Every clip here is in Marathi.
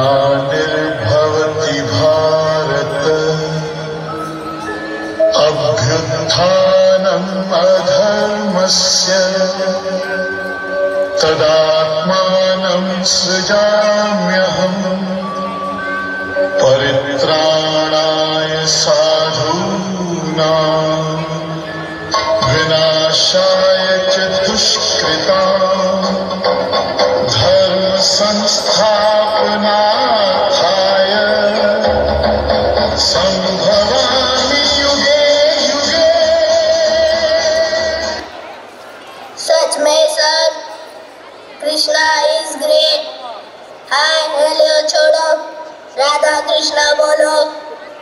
ग्लानिर्भवति भारत अभ्युत्थानम् अधर्मस्य तदात्मानं सृजाम्यहम् परित्राणाय साधूनां विनाशाय च दुष्कृतां धर्म संस्थापनार्थाय संभवामि युगे युगे। सच में sir, Krishna is great. Hi hello छोड़ो, राधा कृष्णा बोलो।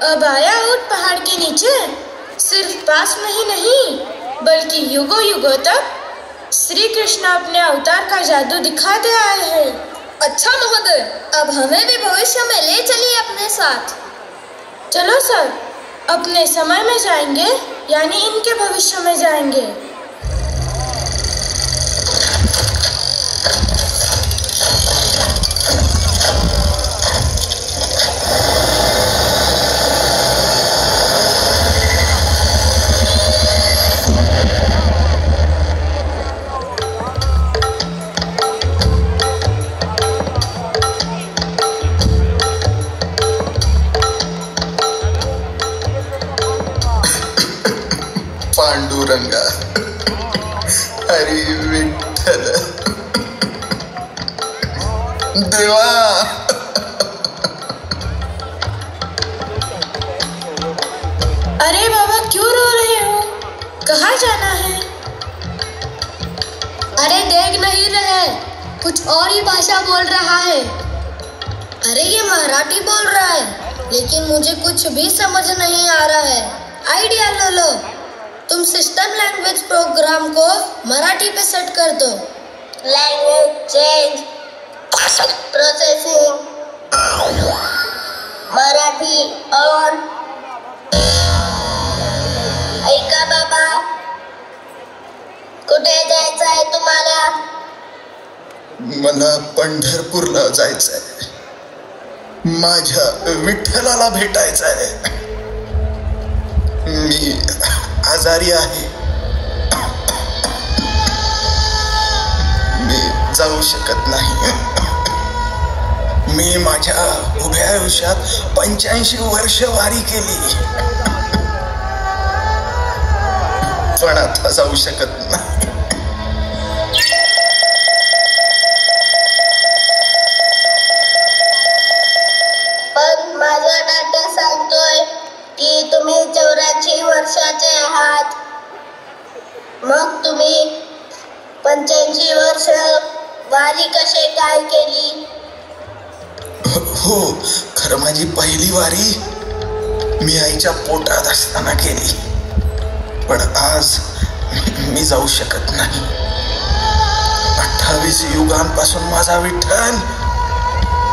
अब आया ऊंट पहाड़ के नीचे, सिर्फ पास में ही नहीं बल्कि युगों युगों तक श्री कृष्ण अपने अवतार का जादू दिखाते आए हैं। अच्छा महोदय, अब हमें भी भविष्य में ले चलिए अपने साथ। चलो सर, अपने समय में जाएंगे यानी इनके भविष्य में जाएंगे। पांडुरंगा, हरी विठ्ठल, देवा। अरे बाबा, क्यों रो रहे हो? कहाँ जाना है? अरे देख नहीं रहे, कुछ और ही भाषा बोल रहा है। अरे ये मराठी बोल रहा है, लेकिन मुझे कुछ भी समझ नहीं आ रहा है। आइडिया लो लो, तुम सिस्टम लैंग्वेज प्रोग्राम को मराठी पे सेट कर दो। लैंग्वेज चेंज, प्रोसेसिंग, मराठी और। ऐका बाबा, कुठे जायचं आहे तुम्हाला? मला पंढरपूरला जायचंय, माझ्या विठ्ठलाला भेटायचंय। मी आजारी आहे, मी जाऊ शकत नाही। मी माझ्या उभ्या आयुष्यात 85 वर्ष वारी केली, पण आता जाऊ शकत नाही। पण माझा डाटा सांगतोय की तुम्ही 84 वर्षाचे आहात। मग तुम्ही 85 वर्ष वारी कसे काय केली? हो, खरं माझी पहिली वारी मी आईच्या पोटात असताना केली, पण आज मी जाऊ शकत नाही। 28 युगांपासून माझा विठ्ठल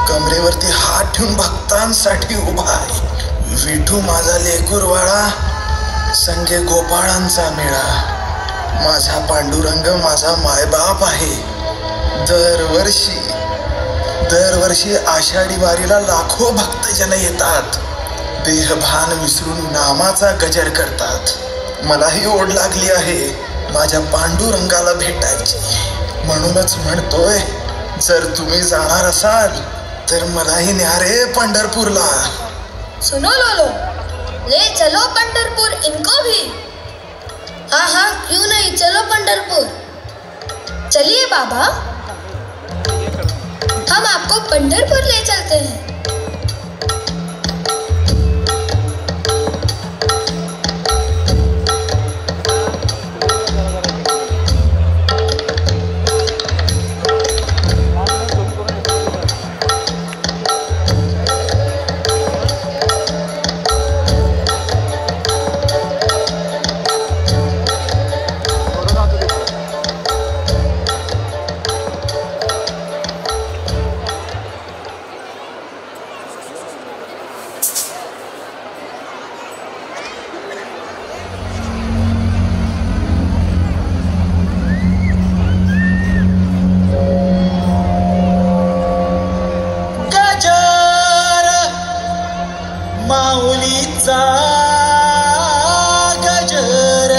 कमरेवरती हात ठेवून भक्तांसाठी उभा आहे। विठू माझा लेकूरवाळा, संगे गोपाळांचा मेळा। माझा पांडुरंग माझा मायबाप आहे। दरवर्षी आषाढी वारीला लाखो भक्तजन येतात, देहभान विसरून नामाचा गजर करतात। मलाही ओढ लागली आहे माझ्या पांडुरंगाला भेटायची, म्हणूनच म्हणतोय, जर तुम्ही जाणार असाल तर मलाही न्या रे पंढरपूरला। सुनो लोलो, ले चलो पंढरपुर इनको भी। हाँ हाँ, क्यों नहीं, चलो पंढरपुर। चलिए बाबा, हम आपको पंढरपुर ले चलते हैं। माऊलीचा गजर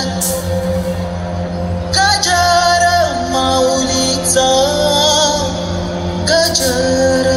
गजर माऊलीचा गजर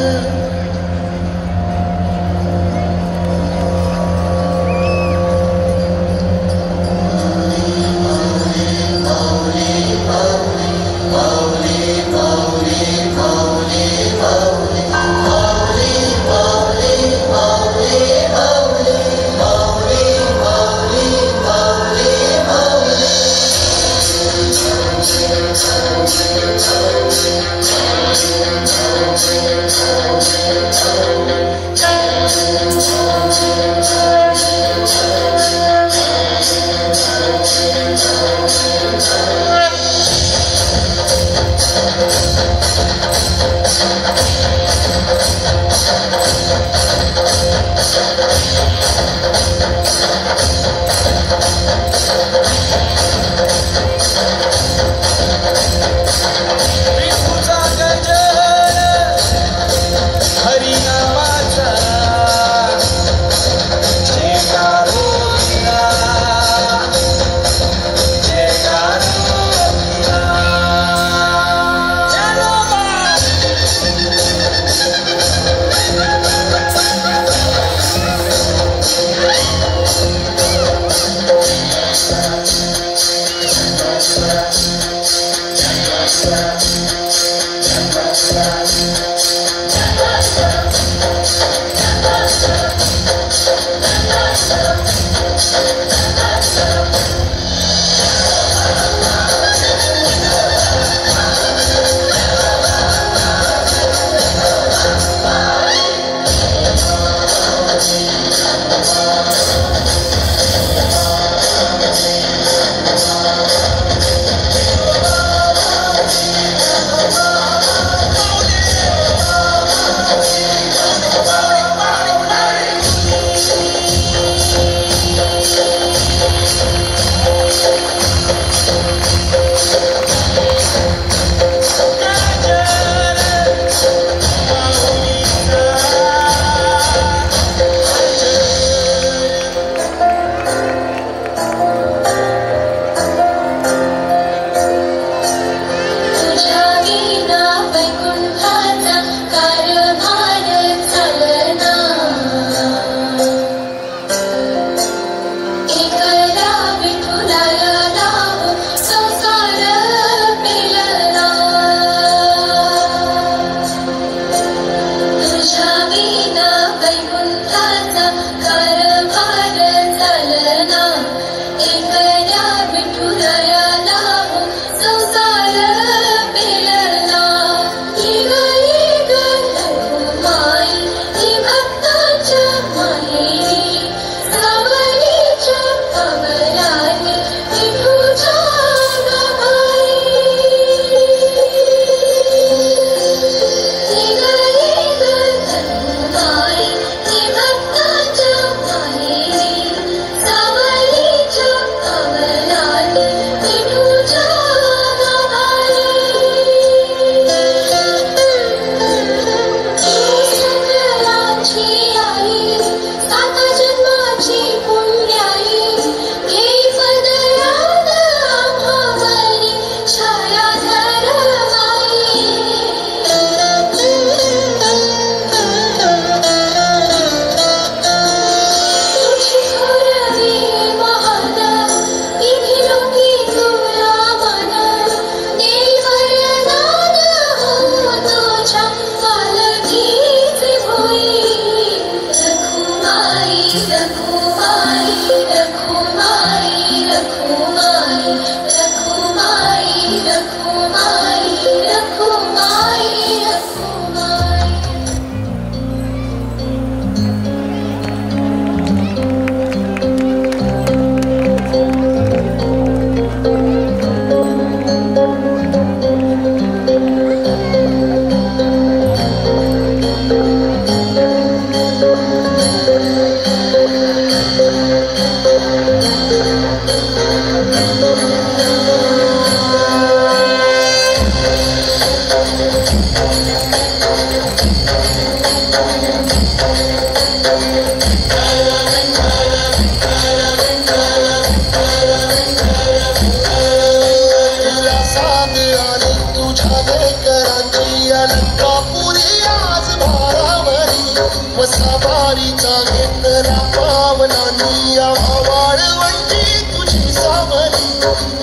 वारीचा घेतला पावलांनी वाळवंटी तुझी सावली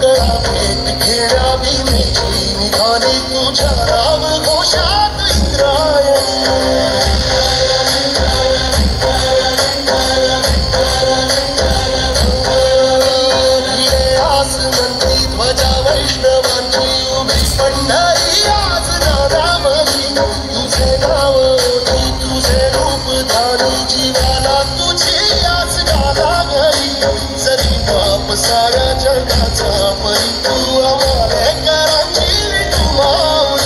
गळा भेट खेळा भीमेची निघाली तुझ्या राम घोषात इंद्रायणी आसमंती ध्वजा वैष्णवांची उभी पंढरी आज नादामधी तुझे नाव तुझे रूप धानी जीवाला तुझी आज गाला घरी जरी बाप साऱ्या जगाचा परी तू आम्हालेकरांची विठू माऊली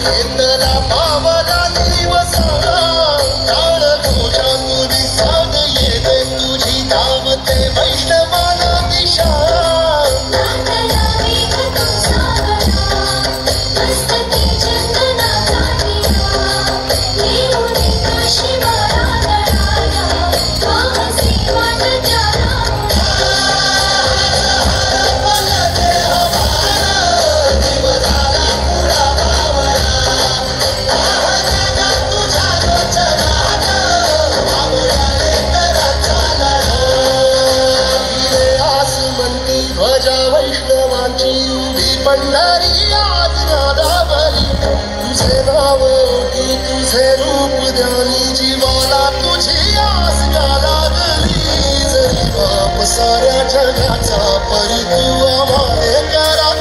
घेतला पावला दिवसाला काळ तुझ्या तुरी साग येते तुझी धावते वैष्णवाला दिशा ध्वजा वैष्णवांची उभी पंढरी आज नादावली तुझे नाव की तुझे रूप ध्यानी जीवाला तुझी आस लागली जरी बाप साऱ्या जगाचा परी तू आम्हालेकरांची